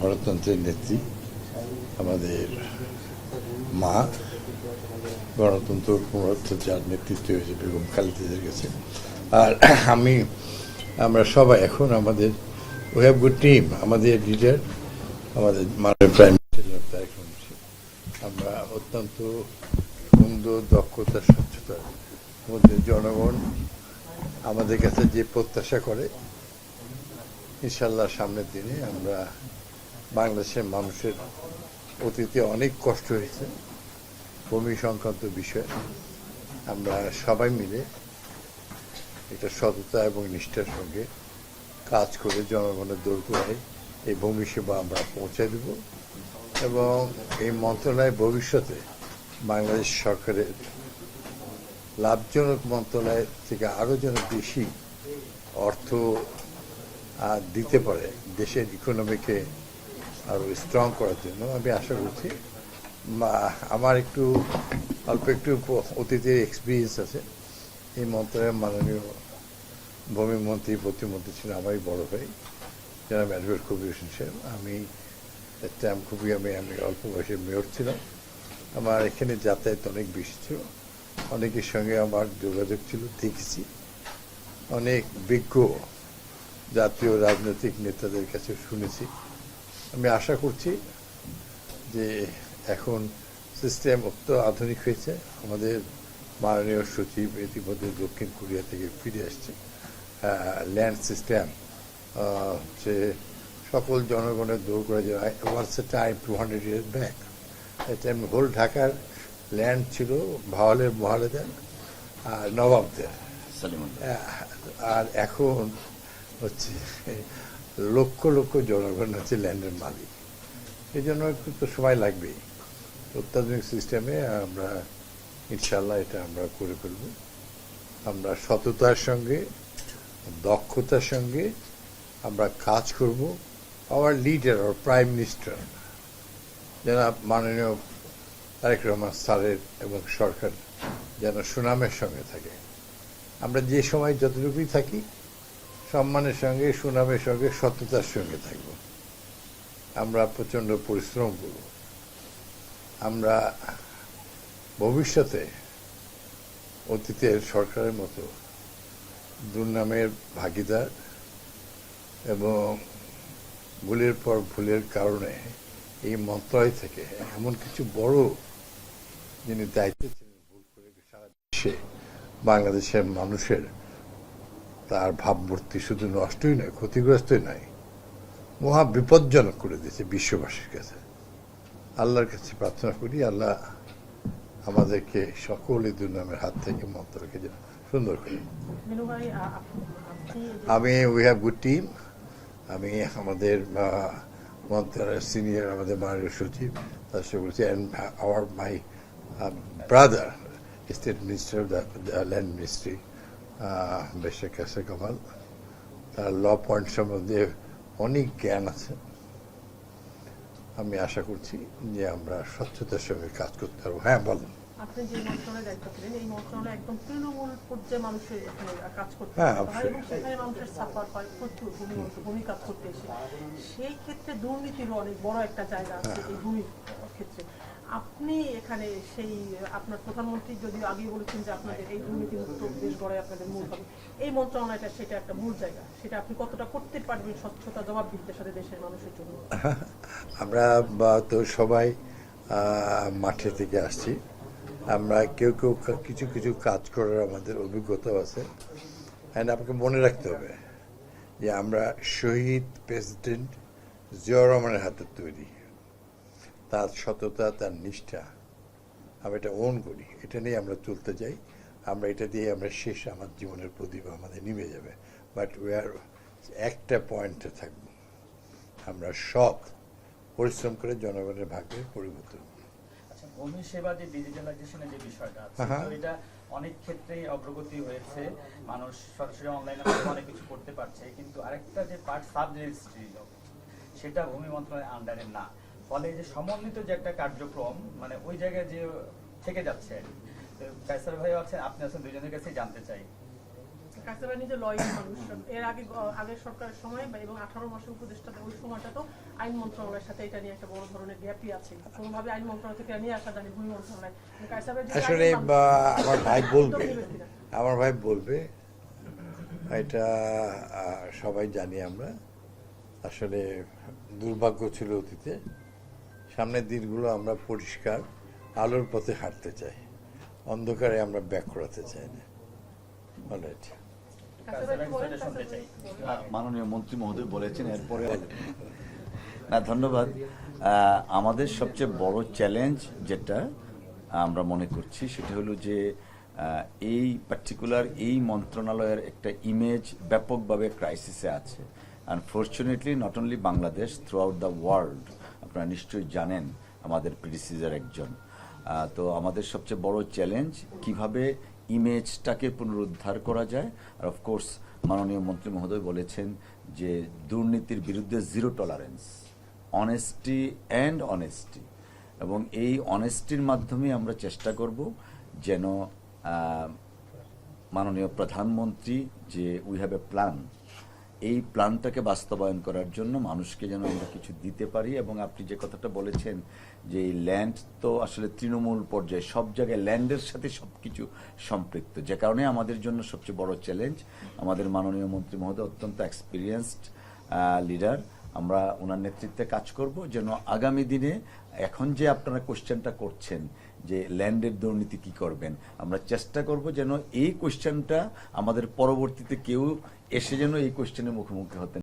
গণতন্ত্রের নেত্রী, আমাদের মা, গণতন্ত্র যার নেতৃত্ব হয়েছে বেগম খালেদা গেছে। আর আমরা সবাই এখন আমাদের উই হ্যাভ গুড টিম, আমাদের লিডার, আমাদের মাননীয় প্রাইম মিনিস্টার তারেক রহমান, আমরা অত্যন্ত সুন্দর, দক্ষতা, স্বচ্ছতার মধ্যে জনগণ আমাদের কাছে যে প্রত্যাশা করে, ইনশাল্লাহ সামনের দিনে আমরা বাংলাদেশের মানুষের অতীতে অনেক কষ্ট হয়েছে ভূমি সংক্রান্ত বিষয়, আমরা সবাই মিলে এটা সততা এবং নিষ্ঠার সঙ্গে কাজ করে জনগণের দোরগোড়ায় এই ভূমি সেবা আমরা পৌঁছে দেব এবং এই মন্ত্রণালয় ভবিষ্যতে বাংলাদেশ সরকারের লাভজনক মন্ত্রণালয় থেকে আরও যেন বেশি অর্থ দিতে পারে দেশের ইকোনমিকে আরও স্ট্রং করার জন্য। আমি আশা করছি, আমার অল্প একটু অতীতের এক্সপিরিয়েন্স আছে। এই মন্ত্রণালয়ের মাননীয় ভূমিমন্ত্রী, প্রতিমন্ত্রী ছিলেন আমারই বড় ভাই জনাব অ্যাডভোকেট কবির হোসেন সাহেব। আমি অল্প বয়সে মেয়র ছিলাম। আমার এখানে যাতায়াত অনেক বেশি ছিল, অনেকের সঙ্গে আমার যোগাযোগ ছিল, দেখেছি অনেক বিজ্ঞ জাতীয় রাজনৈতিক নেতাদের কাছে শুনেছি। আমি আশা করছি যে এখন সিস্টেম অত্যন্ত আধুনিক হয়েছে। আমাদের মাননীয় সচিব ইতিমধ্যে দক্ষিণ কোরিয়া থেকে ফিরে আসছে। ল্যান্ড সিস্টেম যে সকল জনগণের দৌড় করে যায়, once a time 200 years back, এটা হোল ঢাকার ল্যান্ড ছিল ভাওয়ালের মহারাজার আর নবাবদের, আর এখন হচ্ছে লক্ষ লক্ষ জনগণ হচ্ছে ল্যান্ডের মালিক। এই জন্য একটু তো সময় লাগবেই। অত্যাধুনিক সিস্টেমে আমরা ইনশাল্লাহ এটা আমরা করে ফেলব। আমরা সততার সঙ্গে, দক্ষতার সঙ্গে আমরা কাজ করব। Hour leader, hour prime minister জনাব মাননীয় তারেক রহমান স্যারের এবং সরকার যেন সুনামের সঙ্গে থাকে। আমরা যে সময় যতটুকুই থাকি সম্মানের সঙ্গে, সুনামের সঙ্গে, সততার সঙ্গে থাকব। আমরা প্রচণ্ড পরিশ্রম করব। আমরা ভবিষ্যতে অতীতের সরকারের মতো দুর্নামের ভাগিদার এবং ভুলের পর ভুলের কারণে এই মন্ত্রণালয় থেকে এমন কিছু বড় যিনি দায়িত্বে ছিলেন, ভুল করে সারা বিশ্বে বাংলাদেশের মানুষের তার ভাবমূর্তি শুধু নষ্টই নয়, ক্ষতিগ্রস্তই নয়, মহা বিপজ্জনক করে দিয়েছে বিশ্ববাসীর কাছে। আল্লাহর কাছে প্রার্থনা করি আল্লাহ আমাদেরকে সকল এই দুর্নামের হাত থেকে মন্ত্রকে সুন্দর করে। We have good team. আমি আমাদের মন্ত্রণালয়ের সিনিয়র, আমাদের মাননীয় সচিব তার সঙ্গে বলছি, and my brother state minister of the land ministry বেশে কাছে কামাল, তার ল পয়েন্ট সম্বন্ধে অনেক জ্ঞান আছে। আমি আশা করছি যে আমরা স্বচ্ছতার সঙ্গে কাজ করতে পারবো। হ্যাঁ, বলুন। আপনি যে মন্ত্রণালয়ে দায়িত্ব ছিলেন, এই মন্ত্রণালয়ে একদম তৃণমূল পর্যায়ে মানুষের এখানে কাজ করতে হয় এবং সেখানে মানুষের সাফার হয় প্রচুর ভূমি কাজ করতে এসে। সেই ক্ষেত্রে দুর্নীতিরও অনেক বড় একটা জায়গা আছে এই ভূমির ক্ষেত্রে। আপনি এখানে সেই আপনার প্রধানমন্ত্রী যদিও আগেই বলেছেন যে আপনাদের এই দুর্নীতিমুক্ত দেশ গড়াই আপনাদের মূল হবে, এই মন্ত্রণালয়টা সেটা একটা মূল জায়গা, সেটা আপনি কতটা করতে পারবেন স্বচ্ছতা, জবাবদিহিতার সাথে দেশের মানুষের জন্য? আমরা তো সবাই মাঠে থেকে আসছি। আমরা কেউ কেউ কিছু কিছু কাজ করার আমাদের অভিজ্ঞতাও আছে। অ্যান্ড আপনাকে মনে রাখতে হবে যে আমরা শহীদ প্রেসিডেন্ট জিয়াউর রহমানের হাতে তৈরি। তার সততা, তার নিষ্ঠা, আমরা এটা ওন করি, এটা নিয়ে আমরা চলতে যাই। আমরা এটা দিয়ে আমরা শেষ, আমার জীবনের প্রদীপ আমাদের নিভে যাবে, বাট উই আর একটা পয়েন্টে থাকবো, আমরা সৎ পরিশ্রম করে জনগণের ভাগ্যে পরিবর্তন। আচ্ছা, ভূমি সেবা যে ডিজিটালাইজেশনের যে বিষয়টা আছে, এটা অনেক ক্ষেত্রেই অগ্রগতি হয়েছে, মানুষ সরাসরি অনলাইনে অনেক কিছু করতে পারছে, কিন্তু আরেকটা যে পার্ট সাব রেজিস্ট্রি, সেটা ভূমি মন্ত্রণালয়ের আন্ডারে না। ফলে যে সমন্বিত যে একটা কার্যক্রম মানে ওই জায়গায় যে থেকে যাচ্ছে। কায়সার ভাই আছেন, আপনি আছেন, দুজনের কাছেই জানতে চাই কাছে ভাই নিজে লয়ার মানুষ, এর আগে আগের সরকারের সময় এবং 18 মাসের উপদেষ্টাতে ওই সময়টা তো আইন মন্ত্রণালয়ের সাথে এটা নিয়ে একটা বড় ধরনের গ্যাপই আছে, কোনোভাবে আইন মন্ত্রণালয় থেকে নিয়ে আসা জানি ভূমি মন্ত্রণালয়। কাছে ভাই আসলে আমার ভাই বলবে এটা সবাই জানি আমরা। আসলে দুর্ভাগ্য ছিল অতীতে, সামনের দিনগুলো আমরা পরিষ্কার আলোর পথে হাঁটতে চাই, অন্ধকারে আমরা ব্যাক করাতে চাই না। অলরাইট, মাননীয় মন্ত্রী মহোদয় বলেছেন, এরপরে না ধন্যবাদ। আমাদের সবচেয়ে বড় চ্যালেঞ্জ যেটা আমরা মনে করছি সেটা হলো যে এই পার্টিকুলার এই মন্ত্রণালয়ের একটা ইমেজ ব্যাপকভাবে ক্রাইসিসে আছে। Unfortunately not only Bangladesh, through out the world. আপনারা নিশ্চয়ই জানেন আমাদের প্রিডিসিজার একজন। তো আমাদের সবচেয়ে বড় চ্যালেঞ্জ কিভাবে ইমেজটাকে পুনরুদ্ধার করা যায়। আর অফকোর্স মাননীয় মন্ত্রী মহোদয় বলেছেন যে দুর্নীতির বিরুদ্ধে zero tolerance, honesty and honesty, এবং এই অনেস্টির মাধ্যমে আমরা চেষ্টা করব যেন মাননীয় প্রধানমন্ত্রী যে উই হ্যাভ এ প্ল্যান, এই প্ল্যানটাকে বাস্তবায়ন করার জন্য মানুষকে যেন আমরা কিছু দিতে পারি। এবং আপনি যে কথাটা বলেছেন যে এই ল্যান্ড তো আসলে তৃণমূল পর্যায়ে সব জায়গায় ল্যান্ডের সাথে সব কিছু সম্পৃক্ত, যে কারণে আমাদের জন্য সবচেয়ে বড় চ্যালেঞ্জ। আমাদের মাননীয় মন্ত্রী মহোদয় অত্যন্ত এক্সপিরিয়েন্সড লিডার, আমরা ওনার নেতৃত্বে কাজ করব যেন আগামী দিনে এখন যে আপনারা কোশ্চেনটা করছেন যে ল্যান্ডের দুর্নীতি কি করবেন, আমরা চেষ্টা করব যেন এই কোশ্চেনটা আমাদের পরবর্তীতে কেউ এসে যেন এই কোশ্চেনের মুখোমুখি হতে